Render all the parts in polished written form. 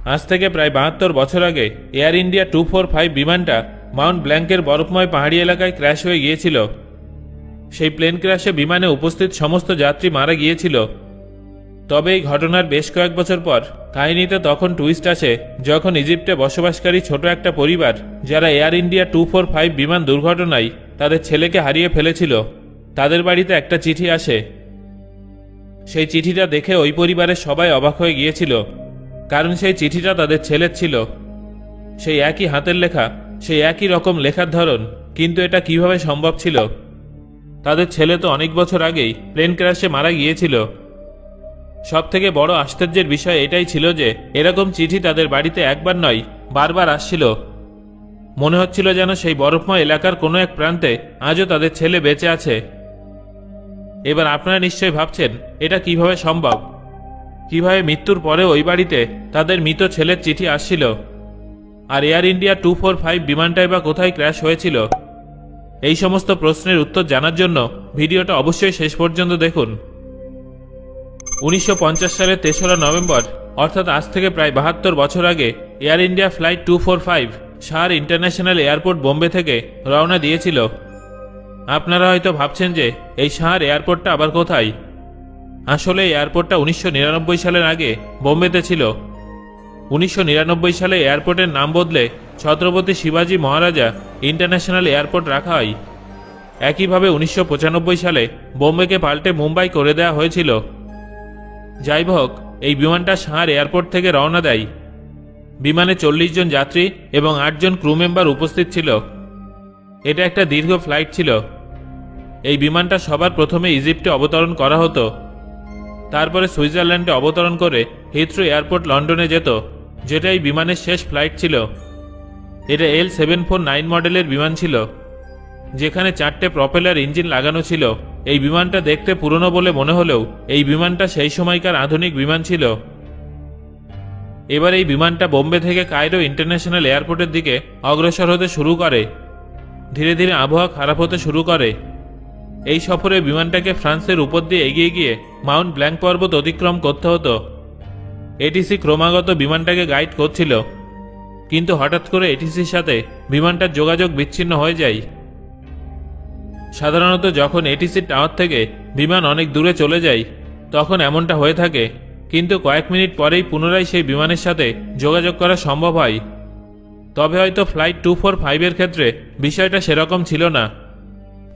আজ থেকে প্রায় ৭২ বছর আগে এয়ার ইন্ডিয়া 245 বিমানটা মাউন্ট ব্ল্যাঙ্কের বরফময় পাহাড়ি এলাকায় ক্র্যাশ হয়ে গিয়েছিল। সেই প্লেন ক্র্যাশে বিমানে উপস্থিত সমস্ত যাত্রী মারা গিয়েছিল। তবে এই ঘটনার বেশ কয়েক বছর পর কাহিনীতে তখন টুইস্ট আসে, যখন ইজিপ্টে বসবাসকারী ছোট একটা পরিবার, যারা এয়ার ইন্ডিয়া 245 বিমান দুর্ঘটনায় তাদের ছেলেকে হারিয়ে ফেলেছিল, তাদের বাড়িতে একটা চিঠি আসে। সেই চিঠিটা দেখে ওই পরিবারের সবাই অবাক হয়ে গিয়েছিল, কারণ সেই চিঠিটা তাদের ছেলের ছিল। সেই একই হাতের লেখা, সেই একই রকম লেখার ধরন, কিন্তু এটা কিভাবে সম্ভব ছিল? তাদের ছেলে তো অনেক বছর আগেই প্লেন ক্র্যাশে মারা গিয়েছিল। সবথেকে বড় আশ্চর্যের বিষয় এটাই ছিল যে এরকম চিঠি তাদের বাড়িতে একবার নয়, বারবার আসছিল। মনে হচ্ছিল যেন সেই বরফময় এলাকার কোনো এক প্রান্তে আজও তাদের ছেলে বেঁচে আছে। এবার আপনারা নিশ্চয়ই ভাবছেন, এটা কিভাবে সম্ভব? কিভাবে মৃত্যুর পরে ওই বাড়িতে তাদের মৃত ছেলের চিঠি আসছিল? আর এয়ার ইন্ডিয়া 245 বিমানটাই বা কোথায় ক্র্যাশ হয়েছিল? এই সমস্ত প্রশ্নের উত্তর জানার জন্য ভিডিওটা অবশ্যই শেষ পর্যন্ত দেখুন। 1950 সালের 3রা নভেম্বর, অর্থাৎ আজ থেকে প্রায় 72 বছর আগে, air India flight 245 Shah international airport Bombay থেকে রওনা দিয়েছিল। আপনারা হয়তো ভাবছেন যে এই শাহ এয়ারপোর্টটা আবার কোথায়? আসলে এই এয়ারপোর্টটা 1999 সালের আগে বোম্বেতে ছিল। 1999 সালে এয়ারপোর্টের নাম বদলে ছত্রপতি শিবাজি মহারাজা ইন্টারন্যাশনাল এয়ারপোর্ট রাখা হয়। একইভাবে 1995 সালে বোম্বেকে পাল্টে মুম্বাই করে দেওয়া হয়েছিল। যাই হোক, এই বিমানটা শাহ এয়ারপোর্ট থেকে রওনা দেয়। বিমানে 40 জন যাত্রী এবং 8 জন ক্রু মেম্বার উপস্থিত ছিল। এটা একটা দীর্ঘ ফ্লাইট ছিল। এই বিমানটা সবার প্রথমে ইজিপ্টে অবতরণ করা হতো, তারপরে সুইজারল্যান্ডে অবতরণ করে হিথ্রো এয়ারপোর্ট লন্ডনে যেত, যেটা এই বিমানের শেষ ফ্লাইট ছিল। এটা L749 মডেলের বিমান ছিল, যেখানে 4টে প্রপেলার ইঞ্জিন লাগানো ছিল। এই বিমানটা দেখতে পুরনো বলে মনে হলেও এই বিমানটা সেই সময়কার আধুনিক বিমান ছিল। এবার এই বিমানটা বোম্বে থেকে কায়রো ইন্টারন্যাশনাল এয়ারপোর্টের দিকে অগ্রসর হতে শুরু করে। ধীরে ধীরে আবহাওয়া খারাপ হতে শুরু করে। এই সফরে বিমানটাকে ফ্রান্সের উপর দিয়ে এগিয়ে গিয়ে মাউন্ট ব্ল্যাঙ্ক পর্বত অতিক্রম করতে হতো। এটিসি ক্রমাগত বিমানটাকে গাইড করছিল, কিন্তু হঠাৎ করে এটিসির সাথে বিমানটার যোগাযোগ বিচ্ছিন্ন হয়ে যায়। সাধারণত যখন এটিসির টাওয়ার থেকে বিমান অনেক দূরে চলে যায় তখন এমনটা হয়ে থাকে, কিন্তু কয়েক মিনিট পরেই পুনরায় সেই বিমানের সাথে যোগাযোগ করা সম্ভব হয়। তবে হয়তো ফ্লাইট 245 এর ক্ষেত্রে বিষয়টা সেরকম ছিল না।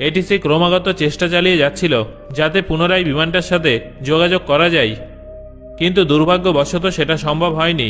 এটিসি ক্রমাগত চেষ্টা চালিয়ে যাচ্ছিল যাতে পুনরায় বিমানটার সাথে যোগাযোগ করা যায়, কিন্তু দুর্ভাগ্যবশত সেটা সম্ভব হয়নি।